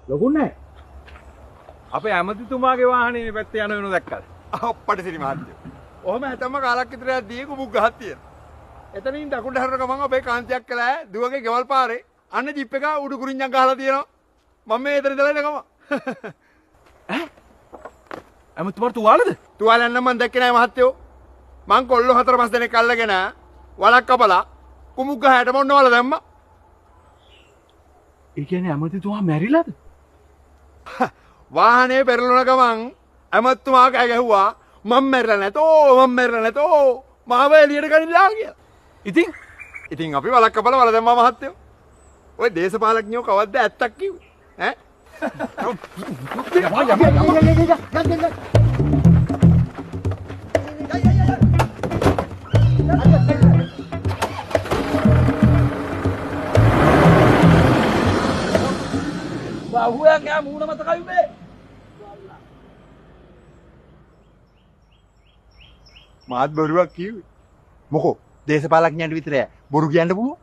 ලොකුත් නැහැ. අපේ ඇමතිතුමාගේ වාහනේ මේ පැත්තේ යන වෙනව දැක්කද? අප්පට සිරි මහත්තයෝ. ඔහම හැතම්ම කාලක් විතර යද්දී කුමුක් ගහක් තියෙනවා. එතනින් දකුණට හරන ගමන් අපේ කාන්තියක් කළා දුවගේ ගෙවල් පාරේ අන්න ජිප් එක උඩු කුරින්ජක් ගහලා තියෙනවා. මම මේ එතන ඉඳලා එන ගමන්. ඇමතිතුමාට තුවාලද? තුවාලයක් නම් මම දැක්කේ නෑ මහත්තයෝ. මං කොල්ලෝ 4-5 දෙනෙක් අල්ලගෙන වලක් කපලා කුමුක් ගහයට මොන්නවල දැම්මා. ඒ කියන්නේ ඇමතිතුමා මැරිලාද? වාහනේ පෙරළුණ ගමන් ඇමතුමා කෑ ගැහුවා මම මැරිලා නැතෝ මාව එළියට ගනිලා කියලා. ඉතින් අපි වලක් කපලා වල දැම්මා මහත්තයෝ. ඔය දේශපාලඥයෝ කවද්ද ඇත්තක් කිව්වේ? බහුවයක් යා මූණ මතකයි උඹේ. මාත් බොරුවක් කිව්වේ. මොකෝ දේශපාලඥයන්ට විතරයි බොරු කියන්න පුළුවන්.